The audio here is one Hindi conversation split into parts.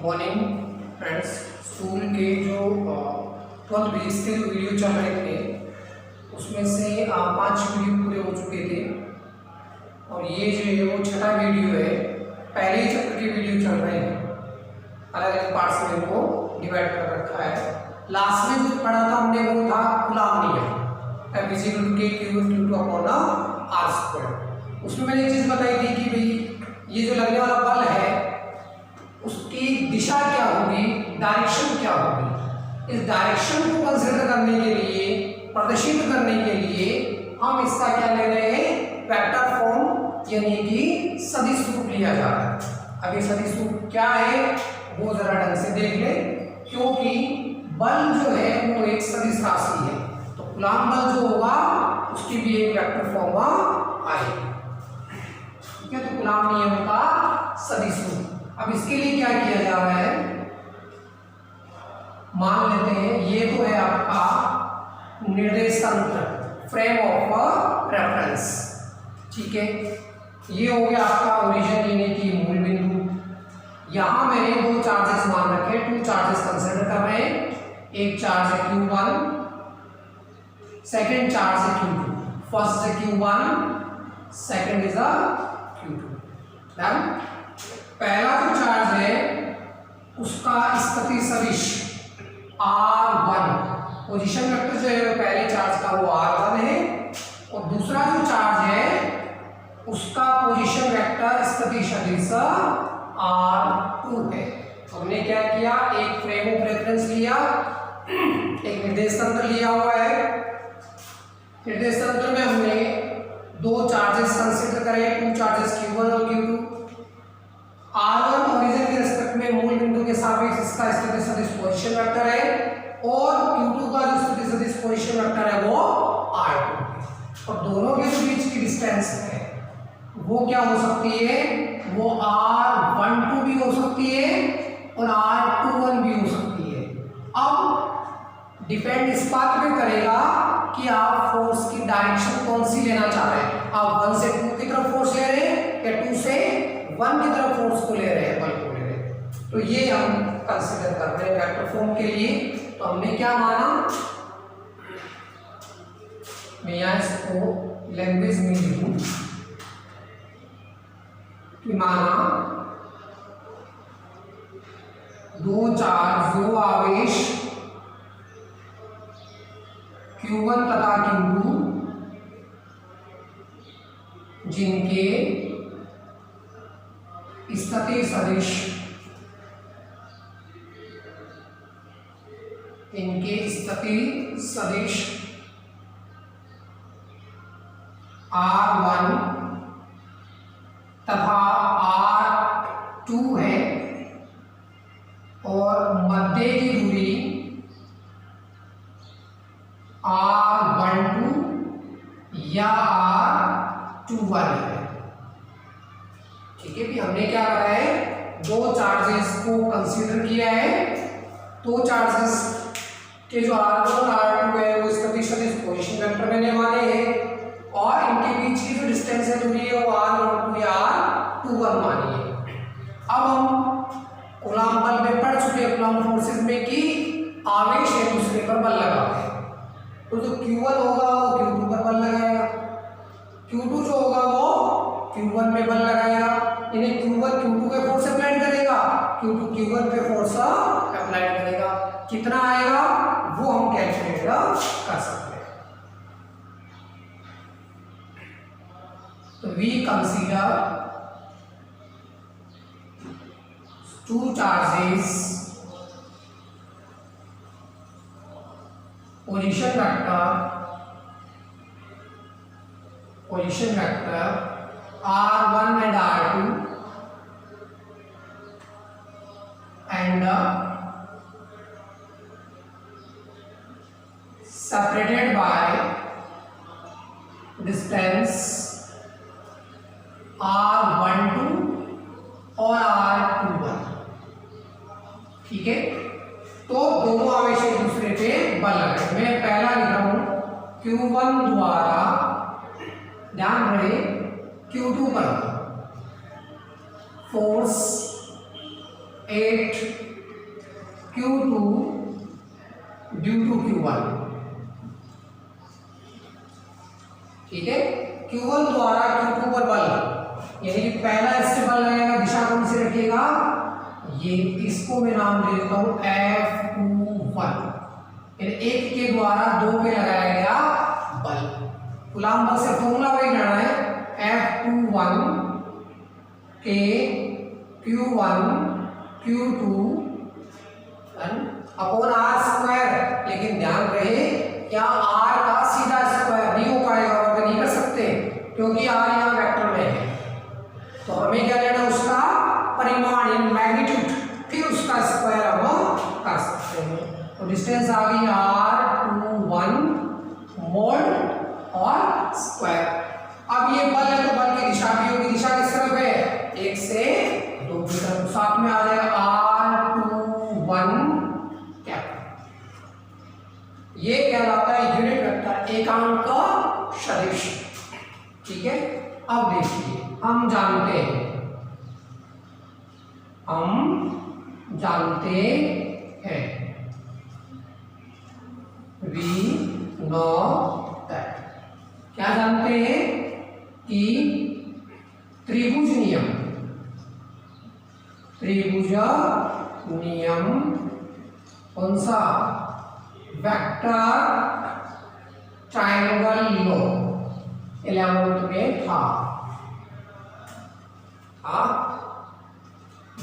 Morning friends. स्कूल के जो 12 बेस के जो वीडियो चल रहे थे उसमें से 5 वीडियो पूरे हो चुके थे और ये जो है वो छठा वीडियो है। पहले ही चैप्टर के वीडियो चल रहे हैं, अलग अलग पार्ट्स में वो डिवाइड कर रखा है। लास्ट में जो पढ़ा था हमने वो था कूलॉम नियम, R²। उसमें मैंने एक चीज बताई थी कि भाई ये जो लगने वाला बल है उसकी दिशा क्या होगी, डायरेक्शन क्या होगी। इस डायरेक्शन को कंसीडर करने के लिए, प्रदर्शित करने के लिए हम इसका क्या ले रहे हैं, वेक्टर फॉर्म यानी कि सदिश रूप लिया जा रहा है। अब ये सदिश रूप क्या है वो जरा ढंग से देख ले, क्योंकि बल जो है वो एक सदिश राशि है, तो कूलॉम बल जो होगा उसकी भी एक वेक्टर फॉर्म आएगी। ठीक है, तो कूलॉम नियम का सदिश रूप। अब इसके लिए क्या किया जा रहा है, मान लेते हैं ये तो है आपका निर्देशांक, फ्रेम ऑफ रेफरेंस। ठीक है, ये हो गया आपका ओरिजिन यानी कि मूल बिंदु। यहां मैंने दो चार्जेस मान रखे, 2 चार्जेस कंसीडर कर रहे हैं। एक चार्ज है Q1, सेकेंड चार्ज है Q2। फर्स्ट है Q1, second is Q2। Done. पहला जो चार्ज है उसका स्थिति सदिश R1, पोजीशन वेक्टर जो है पहले चार्ज का वो R1 है, और दूसरा जो चार्ज है उसका पोजीशन वेक्टर स्थिति सदिश R2 है। तो हमने क्या किया, एक फ्रेम ऑफ रेफरेंस लिया, एक निर्देश तंत्र लिया हुआ है। निर्देश तंत्र में हमने दो चार्जेस कंसीडर करे, 2 चार्जेस Q1 और Q2। R1 ओरिजिन के रिस्पेक्ट में मूल बिंदु के सापेक्ष इसका स्थिति सदिश पोजीशन वेक्टर है, और Q2 का जो स्थिति सदिश पोजीशन वेक्टर है वो R2 है। और दोनों के बीच की डिस्टेंस है वो क्या हो सकती है, वो R12 भी हो सकती है और R21 भी हो सकती है। अब डिपेंड इस बात पे करेगा कि आप फोर्स की डायरेक्शन कौन सी लेना चाह रहे हैं। आप 1 से 2 की तरफ फोर्स ले रहे हैं या 2 से 1 की तरफ फोर्स को ले रहे हैं, बल को ले रहे हैं। तो ये हम कंसीडर कर रहे हैं वेक्टर फॉर्म के लिए। तो हमने क्या माना, मैं यहां इसको लैंग्वेज में लिखूं कि माना दो आवेश Q1 तथा Q2 जिनके स्थिति सदिश, इनके स्थिति सदिश R1 तथा R2 है, और मध्य की दूरी R12 या R21 है। ठीक है, भी हमने क्या करा है, दो चार्जेस को कंसीडर किया है। दो चार्जेस के जो R1 और R2 है वो स्थिति सदिश पोजीशन वेक्टर मैंने माने हैं, और इनके बीच की जो डिस्टेंस है दूरी है वो R12 या R21 मानी है। अब हम कूलॉम बल में पढ़ चुके हैं, कूलॉम फोर्सेस में कि आवेश एक दूसरे पर बल लगाते हैं। तो जो Q1 होगा वो Q2 पर बल लगाएगा, Q2 जो होगा वो Q1 में बल लगाएगा, यानी Q1 Q2 पे फोर्स अप्लाई करेगा, Q2 Q1 पे फोर्स अप्लाई करेगा। कितना आएगा वो हम कैलकुलेट कर सकते हैं। तो we consider 2 charges position vector R1 and R2 and separated by distance R12 और R21। ठीक है, तो दोनों आवेश एक दूसरे पे बल लगाए। मैं पहला लिख रहा हूं Q1 द्वारा, ध्यान रहे Q2 पर force 8Q2 due to Q1। ठीक है, Q1 द्वारा Q2 पर बल, यानी कि पहला इससे बल लगेगा, दिशा कौन सी रखिएगा, ये इसको मैं नाम दे देता हूं F21, यानी एक के द्वारा दो पे लगाया गया बल। कूलाम बल से फॉर्मूला वही लेना है, F21 के Q1 Q2 upon R square. लेकिन ध्यान रहे क्या R का सीधा स्क्वायर नहीं हो पाएगा, वह नहीं कर सकते क्योंकि R यहाँ वेक्टर में है। तो हमें क्या लेना, उसका परिमाण इन मैग्नीट्यूड, फिर उसका स्क्वायर हम कर सकते हैं। तो डिस्टेंस आ गई R21 मोड और स्क्वायर। अब ये बल है तो बल की दिशा भी होगी, दिशा किस तरफ है, 1 से 2 की तरफ। साथ में आ जाएगा R21 कैप। ये कहलाता है यूनिट वेक्टर, एकांक सदिश। ठीक है, अब देखिए हम जानते हैं वी नो दैट, क्या जानते हैं कि त्रिभुज नियम कौन सा, वेक्टर ट्रायंगल लॉ 11th में था।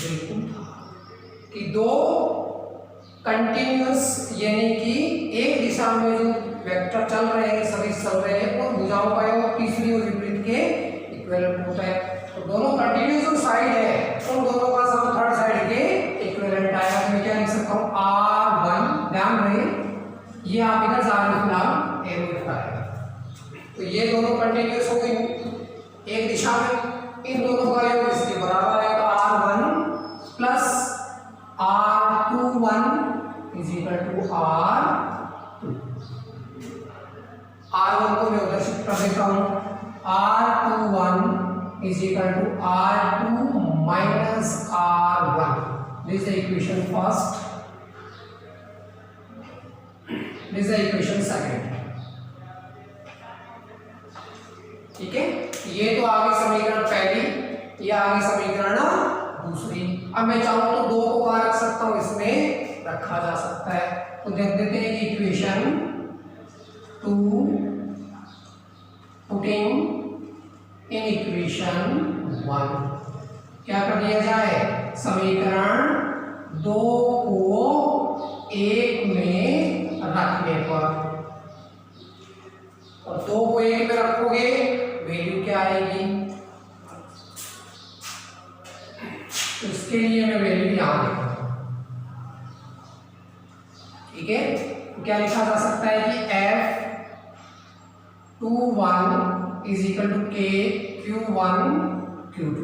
बिल्कुल था कि दो कंटिन्यूअस, यानी कि एक दिशा में जो वेक्टर चल रहे हैं, सदिश चल रहे हैं, और भुजाओं का योग तीसरी और विपरीत के इक्विवेलेंट होता है। तो दोनों कंटिन्यूअस जो साइड है उन दोनों का सम थर्ड साइड के इक्विवेलेंट आएगा। मैं क्या लिख सकता हूँ, R1। ध्यान रहे ये आप इधर जा रहे फिलहाल एरो दिखाएगा, तो ये दोनों कंटिन्यूअस हो गई एक दिशा में, इन दोनों का योग इसके बराबर आएगा। R1 plus R21 is equal to R2। R1 को मैं उधर शिफ्ट कर देता हूं, R21 is equal to R2 minus R1। This is the equation first, this is the equation second. ठीक है, ये तो आ गई समीकरण पहली, ये आ गई समीकरण दूसरी। अब मैं चाहूं तो दो को कहां रख सकता हूं, इसमें रखा जा सकता है। तो देख देते हैं कि इक्वेशन 2 पुटिंग इन इक्वेशन 1 क्या कर दिया जाए, समीकरण 2 को 1 में रखने पर, और 2 को 1 में रखोगे वैल्यू क्या आएगी, तो इसके लिए मैं वैल्यू यहां लिखूंगा। ठीक है, तो क्या लिखा जा सकता है कि F21 is equal to K Q1 Q2,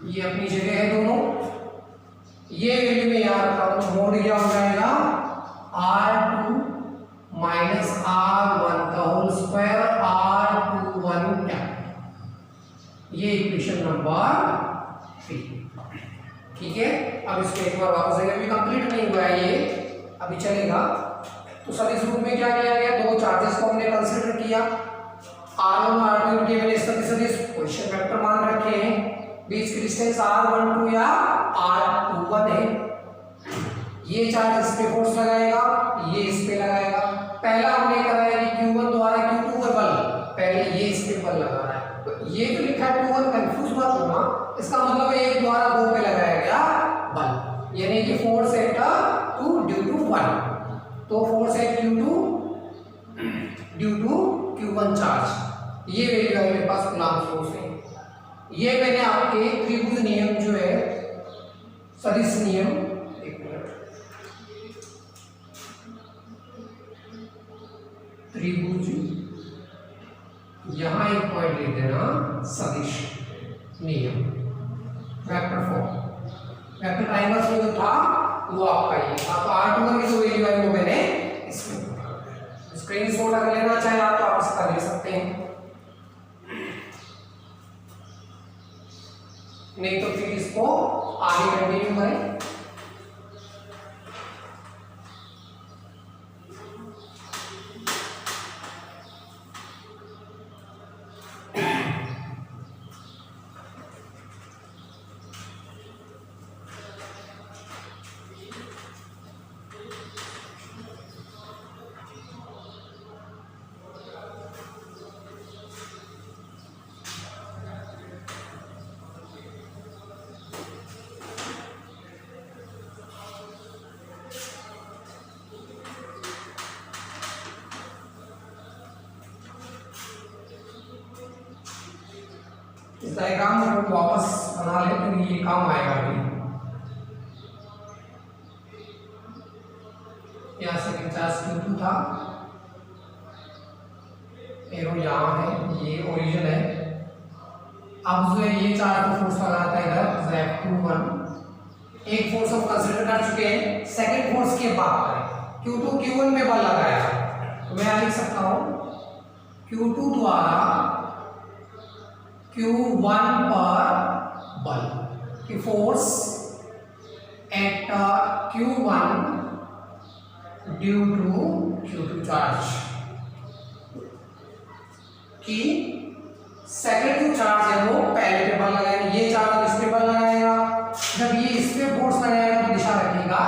ये अपनी जगह है दोनों। ये वैल्यू में यहां रखा हूं, मोड क्या हो जाएगा, R2 माइनस R1 का होल स्क्वायर R21 क्या, ये इक्वेशन नंबर 3। ठीक है, अब इसको एक बार वापस आएगा, अभी कंप्लीट नहीं हुआ है ये, अभी चलेगा। तो सदिश रूप में क्या किया गया, दो चार्जेस को हमने कंसीडर किया, R1 और R2 के मैंने सदिश पोजीशन वेक्टर मान रखे हैं, बीच की डिस्टेंस R12 या R21 है। ये चार्ज इस पे फोर्स लगाएगा, ये इस पे लगाएगा। पहला हमने कराया कि Q1 द्वारा Q2 पर बल, पहले ये इस पे बल लगा रहा है, तो ये जो लिखा है Q1 कंफ्यूज मत होना, इसका मतलब है एक द्वारा दो पे लगाया गया बल, यानी कि फोर्स एट 2 ड्यू टू 1, तो force at Q2 due to Q1 charge, ये वैल्यू है मेरे पास कूलाम फोर्स है। ये मैंने आपके त्रिभुज नियम जो है, सदिश नियम, एक मिनट, त्रिभुज, यहां एक पॉइंट लिख देना, सदिश नियम, वेक्टर फॉर्म, वेक्टर ट्रायंगल्स में जो था वो आपका ये था। तो R21 की जो वैल्यू है वो मैंने इसमें स्क्रीनशॉट अगर लेना चाहे आप तो आप इसका ले सकते हैं, नहीं तो फिर इसको आगे कंटिन्यू करें। डायग्राम को वापस बना ले तो ये काम आएगा। अभी यहाँ सेकंड चार्ज Q2 था, एरो यहाँ है, ये ओरिजिन है। अब जो है ये चार्ज को फोर्स लगाता है इधर F21, एक फोर्स हम कंसीडर कर चुके हैं, सेकंड फोर्स की बात करें Q2 Q1 में बल लगाया, तो मैं लिख सकता हूँ Q2 द्वारा Q1 पर बल की force at Q1 due to Q2 charge कि सेकंड जो चार्ज है वो पहले पे बल लगाएगा, ये चार्ज इस पे बल लगाएगा, जब ये इस पे फोर्स लगाएगा तो दिशा रखेगा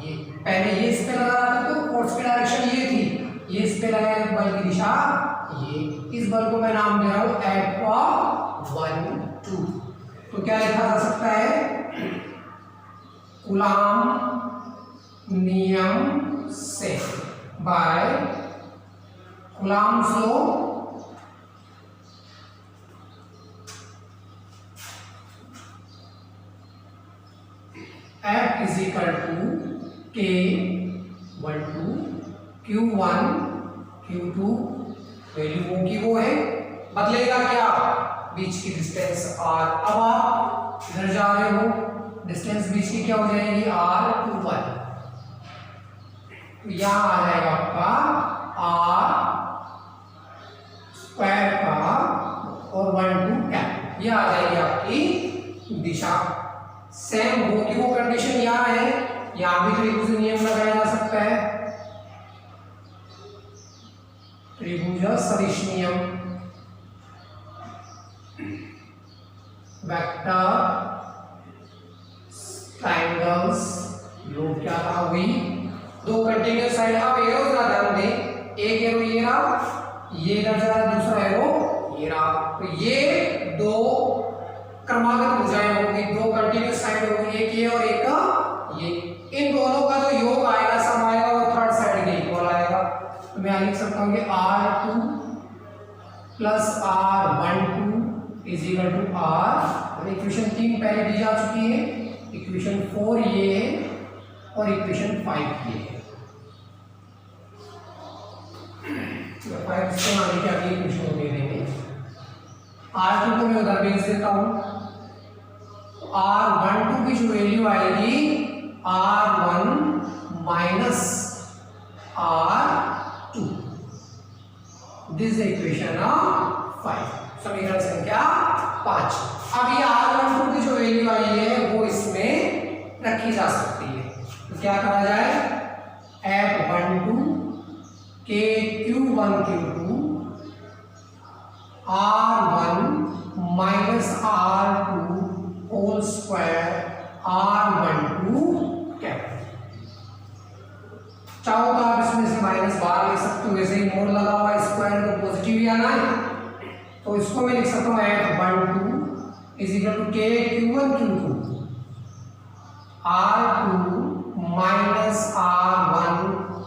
ये, पहले ये इस पे लगा रहा था तो फोर्स की डायरेक्शन ये थी, ये इस पे लगाएगा तो बल की दिशा ये, इस बल को मैं नाम दे रहा हूं F12। तो क्या लिखा जा सकता है, कूलाम नियम से, by Coulomb's law F is equal to K12 Q1 Q2, value वो की वो है, बदलेगा क्या, बीच की डिस्टेंस R। अब आप इधर जा रहे हो, डिस्टेंस बीच की क्या हो जाएगी R21, यहाँ आ जाएगा आपका R² का और 1 2 कैप, यह आ जाएगी आपकी दिशा। सेम वो की वो कंडीशन यहाँ है, यहाँ भी त्रिभुज नियम लगाया जा सकता है, त्रिभुज सदिश नियम, वेक्टर ट्रायंगल्स, लो क्या था वही, दो कंटीन्यूअस साइड। अब एरो जरा ध्यान दें, एक एरो ये रहा, ये इधर जा रहा, दूसरा एरो ये रहा, तो ये दो क्रमागत भुजाएं होंगी, दो कंटीन्यूअस साइड होगी, एक ये और एक ये, इन दोनों का जो योग आएगा सम आएगा वो थर्ड साइड के इक्वल आएगा। तो मैं लिख सकता हूँ कि R2 plus R12 is equal to R, equation 3 पहले दी जा चुकी है, इक्वेशन 4 ये है और इक्वेशन 5 ये है। तो 5 इसको आने के अगली इक्वेशन दे देंगे। R2 को मैं उधर भेज देता हूँ, R12 की जो वैल्यू आएगी R1 minus R2, this equation 5, समीकरण संख्या 5। अब ये R12 की जो वैल्यू आई है वो इसमें रखी जा सकती है, तो क्या करा जाए, F12 के Q1 Q2 R1 minus R2 whole square R12 cap. चाहो तो आप इसमें से माइनस बाहर लिख सकते हो, वैसे ही मोड़ लगा हुआ है स्क्वायर तो पॉजिटिव ही आना है, तो इसको मैं लिख सकता हूँ F12 is equal to K Q1 Q2 R2 minus R1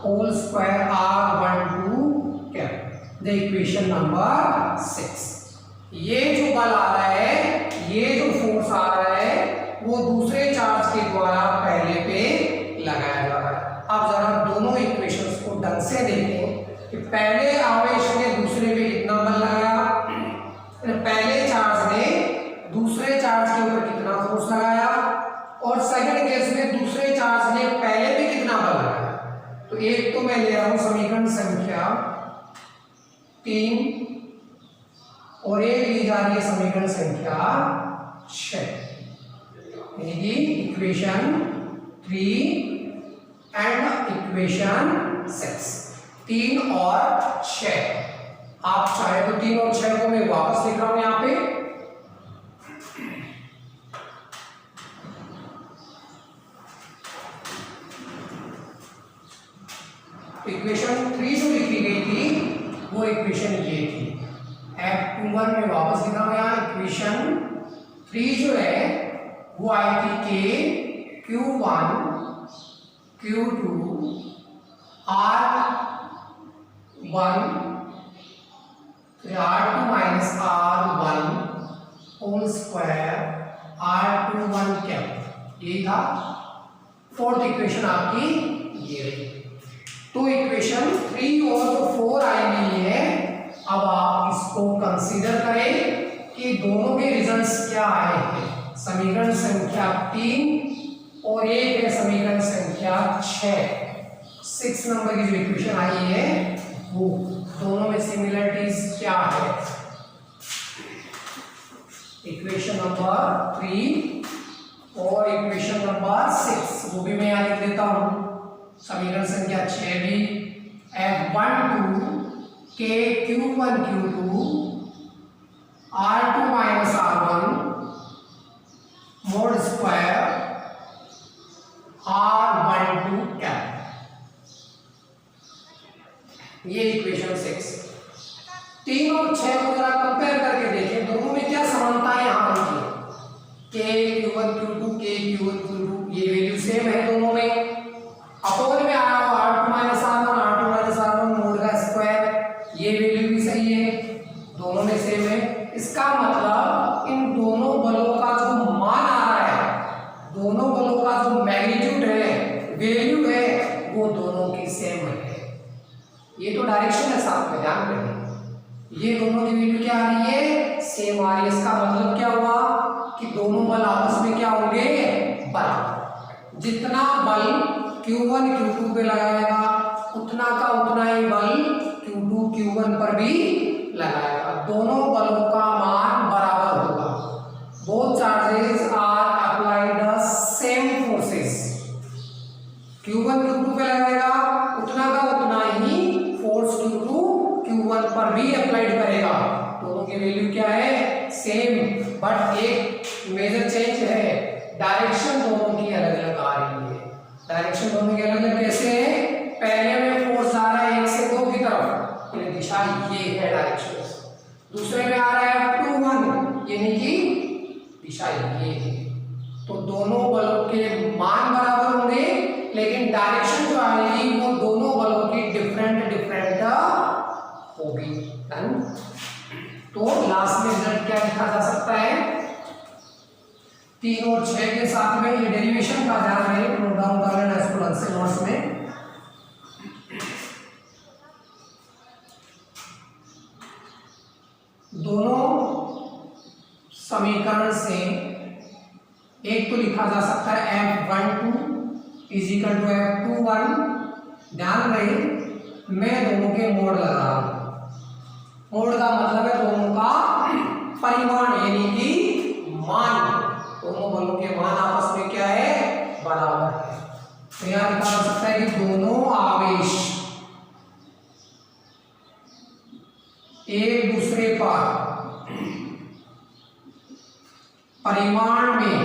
whole square R12 cap, the equation number 6। ये जो बल आ रहा है, ये जो फोर्स आ रहा है वो दूसरे चार्ज के द्वारा पहले पे लगाया जा रहा है। अब जरा दोनों इक्वेशंस को ढंग से देखें कि पहले आवेश ने दूसरे पे कितना बल लगाया, पहले चार्ज ने दूसरे चार्ज के ऊपर कितना फोर्स लगाया, और सेकंड केस में दूसरे चार्ज ने पहले पे कितना बल लगाया। तो एक तो मैं ले रहा हूं समीकरण संख्या 3 और एक ली जा रही है समीकरण संख्या 6, यानी इक्वेशन 3 एंड इक्वेशन 6, 3 और 6। आप चाहे तो 3 और 6 को मैं वापस लिख रहा हूं यहां पे, इक्वेशन 3 जो लिखी गई थी वो इक्वेशन ये थी, F21 में वापस लिखा हूं यहाँ, इक्वेशन 3 जो है वो आई थी K Q1 Q2 R1 R2 minus R1 whole square R21 cap, यही था। फोर्थ इक्वेशन आपकी ये रही। तो इक्वेशन 3 और 4 आई हुई है। अब आप इसको कंसीडर करें कि दोनों के रिजल्ट्स क्या आए हैं। समीकरण संख्या 3 और एक है समीकरण संख्या 6 नंबर की जो इक्वेशन आई है वो दोनों में सिमिलरिटीज क्या है। इक्वेशन नंबर 3 और इक्वेशन नंबर 6 वो भी मैं यहाँ लिख देता हूँ। समीकरण संख्या 6 भी F12 के Q1 Q2 R2 minus R1 mode square R12 cap, ये इक्वेशन 6। 3 और 6 को जरा कंपेयर करके देखें, दोनों में क्या समानताएं यहाँ बनती है। K Q1 Q2 K Q1 Q2 ये वैल्यू सेम है दोनों में। अपोज में आया हुआ R2 माइनस R1 मोड का स्क्वायर, ये वैल्यू भी सही है, दोनों में सेम है। इसका मतलब इन दोनों बलों का जो मान आ रहा है, दोनों बलों का जो मैग्नीट्यूड है, वैल्यू है, वो दोनों की सेम है। ये तो डायरेक्शन है साथ में, ध्यान रखें। ये दोनों की वैल्यू क्या आ रही है, सेम आ रही है। इसका मतलब क्या हुआ कि दोनों बल आपस में क्या होंगे, बराबर। जितना बल Q1 Q2 पे लगाएगा उतना का उतना ही बल Q2 Q1 पर भी लगाएगा। दोनों बलों का मान बराबर होगा। Both charges are applied the same forces. Q1 Q2 पे लगाएगा उतना का उतना ही फोर्स Q2 Q1 पर भी अप्लाइड करेगा। दोनों की वैल्यू क्या है, सेम, बट एक मेजर चेंज है, डायरेक्शन दोनों की अलग अलग आ रही है। डायरेक्शन दोनों की अलग अलग कैसे है, पहले में फोर्स आ रहा है 1 से 2 की तरफ, यानी दिशा ये है डायरेक्शन। दूसरे में आ रहा है 2 1, यानी कि दिशा ये है। तो दोनों बलों के मान बराबर होंगे, लेकिन डायरेक्शन जो आएगी वो दोनों बलों की डिफरेंट होगी। तो लास्ट में रिजल्ट क्या लिखा जा सकता है, 3 और 6 के साथ में ये डेरिवेशन का ध्यान रहे, नोट डाउन कर लेना इसको अलग से नोट्स में। दोनों समीकरण से एक तो लिखा जा सकता है F12 is equal to F21। ध्यान रहे मैं दोनों के मोड लगा रहा हूं। मोड का मतलब है दोनों का परिमाण, यानी कि मान। दोनों बलों के मान आपस में क्या है, बराबर है। तो यहां लिखा जा सकता है कि दोनों आवेश एक दूसरे पर परिमाण में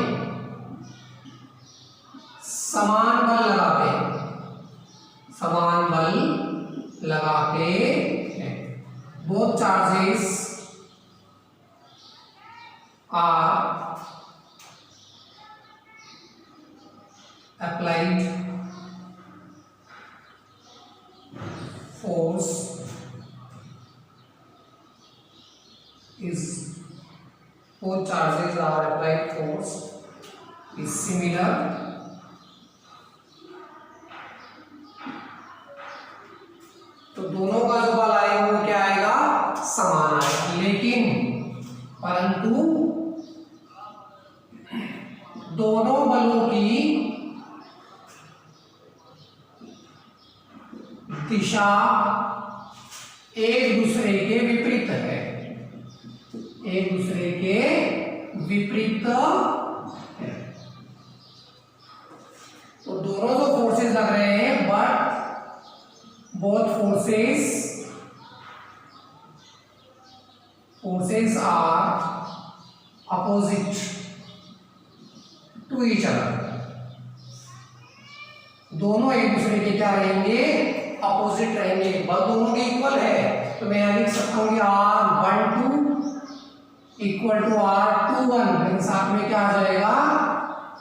समान बल लगाते हैं। Both charges are applied force both charges are applied force is similar। तो दोनों का जो बल आएगा वो क्या आएगा, समान आएगा। लेकिन परंतु दोनों बलों की दिशा एक दूसरे के विपरीत है, एक दूसरे के विपरीत है। तो दोनों जो फोर्सेस लग रहे हैं, but both forces are opposite to each other। दोनों एक दूसरे के क्या रहेंगे, अपोजिट रहेंगे। बल दोनों के इक्वल है, तो मैं यहां लिख सकता हूं कि R12 इक्वल टू R21, लेकिन साथ में क्या आ जाएगा,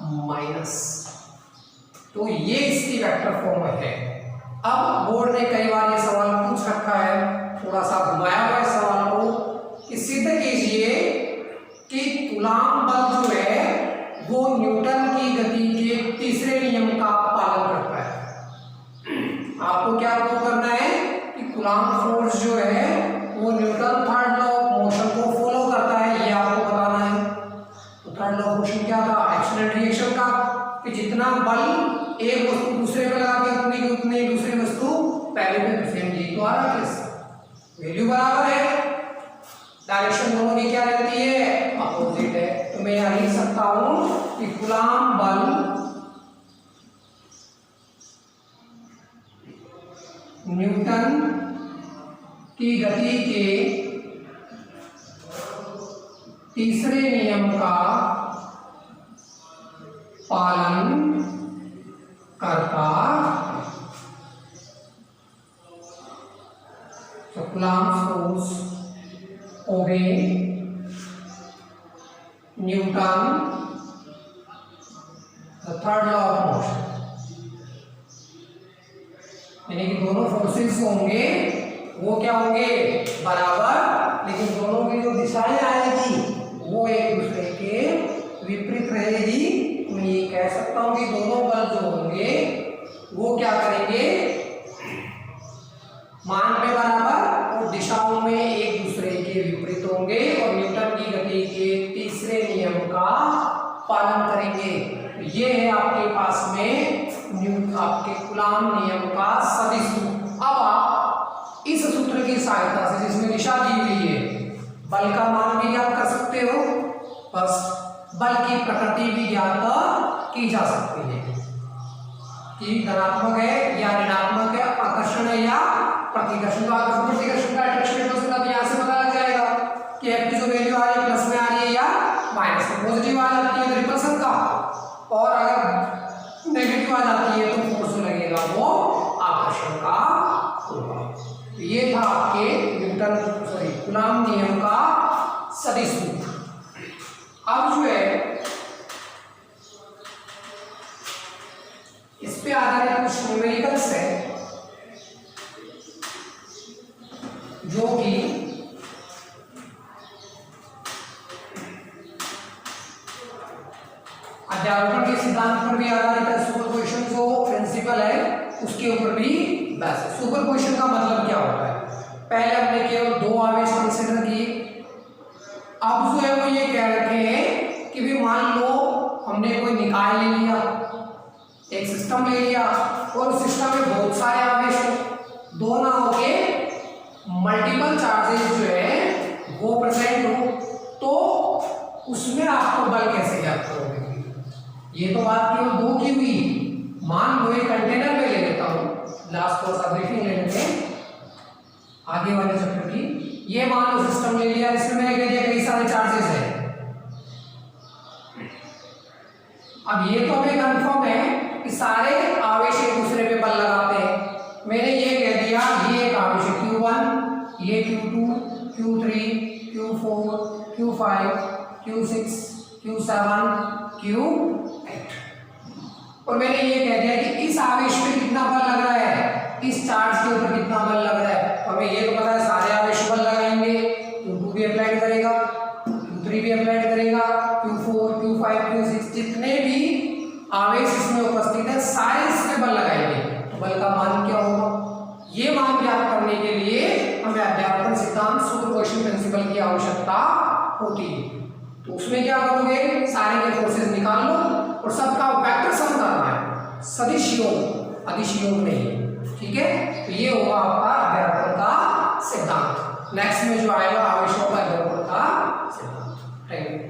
माइनस। तो ये इसकी वेक्टर फॉर्म है। अब बोर्ड ने कई बार ये सवाल पूछ रखा है, थोड़ा सा घुमाया हुआ है सवाल को, कि सिद्ध कीजिए कि कूलॉम बल जो है वो न्यूटन की गति के तीसरे नियम का पालन करता है। आपको क्या प्रूव करना है कि कूलॉम फोर्स जो है वो Newton third law of motion को फॉलो करता है, ये आपको बताना है। तो थर्ड लॉ ऑफ मोशन क्या था? एक्सीलरेट रिएक्शन का, कि जितना बल एक वस्तु दूसरे पे लगाते हैं उतनी की उतनी दूसरी वस्तु पहले पे सेम जी तो आ रहा है, वैल्यू बराबर है, डायरेक्शन दोनों की क्या रहती है? अपोजिट है। तो मैं यहां लिख सकता हूं कि कूलॉम बल न्यूटन की गति के तीसरे नियम का पालन करता है। तो Coulomb force obey Newton the third law of motion, यानी कि दोनों फोर्सेस होंगे वो क्या होंगे? बराबर, लेकिन दोनों की जो दिशाएं आएगी वो एक दूसरे के विपरीत रहेगी। तो मैं ये कह सकता हूं कि दोनों बल जो होंगे वो क्या करेंगे? मान में बराबर और दिशाओं में एक दूसरे के विपरीत होंगे और न्यूटन की गति के तीसरे नियम का पालन करेंगे। ये है आपके पास में आपके कूलॉम नियम का सदिश सूत्र। अब आप इस सूत्र की सहायता से, जिसमें दिशा दी हुई है, बल का मान भी ज्ञात कर सकते हो, बस बल की प्रकृति भी ज्ञात की जा सकती है कि धनात्मक है या ऋणात्मक है, आकर्षण है या प्रतिकर्षण। तो आकर्षण प्रतिकर्षण का अट्रैक्शन फोर्स का यहां से पता लग जाएगा कि F की जो वैल्यू आ रही है प्लस में आ रही है या माइनस में। पॉजिटिव आ जाती है रिपल्सन का, और अगर नेगेटिव आ जाती है तो फोर्स लगेगा वो आकर्षण का होगा। तो ये था आपके कूलॉम नियम का सदिश सूत्र। अब जो है इस पे आधारित कुछ न्यूमेरिकल्स है जो कि अध्यारोपण के सिद्धांत पर भी आधारित है। सुपरपोजिशन जो प्रिंसिपल है उसके ऊपर भी बेस है। सुपरपोजिशन का मतलब क्या होता है? पहले हमने केवल दो आवेश कंसीडर किए, अब जो है वो ये कह रखे हैं कि भी मान लो हमने कोई निकाय ले लिया, एक सिस्टम ले लिया और उस सिस्टम में बहुत सारे आवेश हैं, दो ना होके मल्टीपल चार्जेस जो है वो प्रेजेंट हो, तो उसमें आपको बल कैसे ज्ञात करोगे? ये तो बात केवल दो की हुई। मान लो एक कंटेनर में ले लेता हूं, लास्ट कोर्स आप ब्रीफिंग ले लेते हैं आगे वाले चैप्टर की। ये मान लो सिस्टम ले लिया, इसमें मैंने कह दिया कई सारे चार्जेस हैं। अब ये तो हमें कंफर्म है कि सारे आवेश एक दूसरे पे बल लगाते हैं। मैंने ये कह दिया ये एक आवेश है Q1, ये Q2, Q3, Q4, Q5, Q6, Q7, Q8, और मैंने ये कह दिया कि इस आवेश पे कितना बल लग रहा है, इस चार्ज के ऊपर कितना बल लग रहा है। तो हमें ये तो पता है सारे आवेश बल लगाएंगे, Q2 भी अप्लाइड करेगा, Q3 भी अप्लाइड करेगा, Q4, Q5, Q6 जितने भी आवेश इसमें उपस्थित है सारे इसमें बल लगाएंगे। तो बल का मान क्या होगा? ये मान ज्ञात करने के लिए हमें अध्यारोपण सिद्धांत सुपरपोजिशन प्रिंसिपल की आवश्यकता होती है। तो उसमें क्या करोगे? सारे के फोर्सेस निकाल लो और सबका वेक्टर सम करना है, सदिश योग, अदिश योग नहीं। ठीक है, तो ये होगा आपका अध्यारोपण का सिद्धांत। नेक्स्ट में जो आएगा आवेशों का अध्यारोपण का सिद्धांत। Thank you.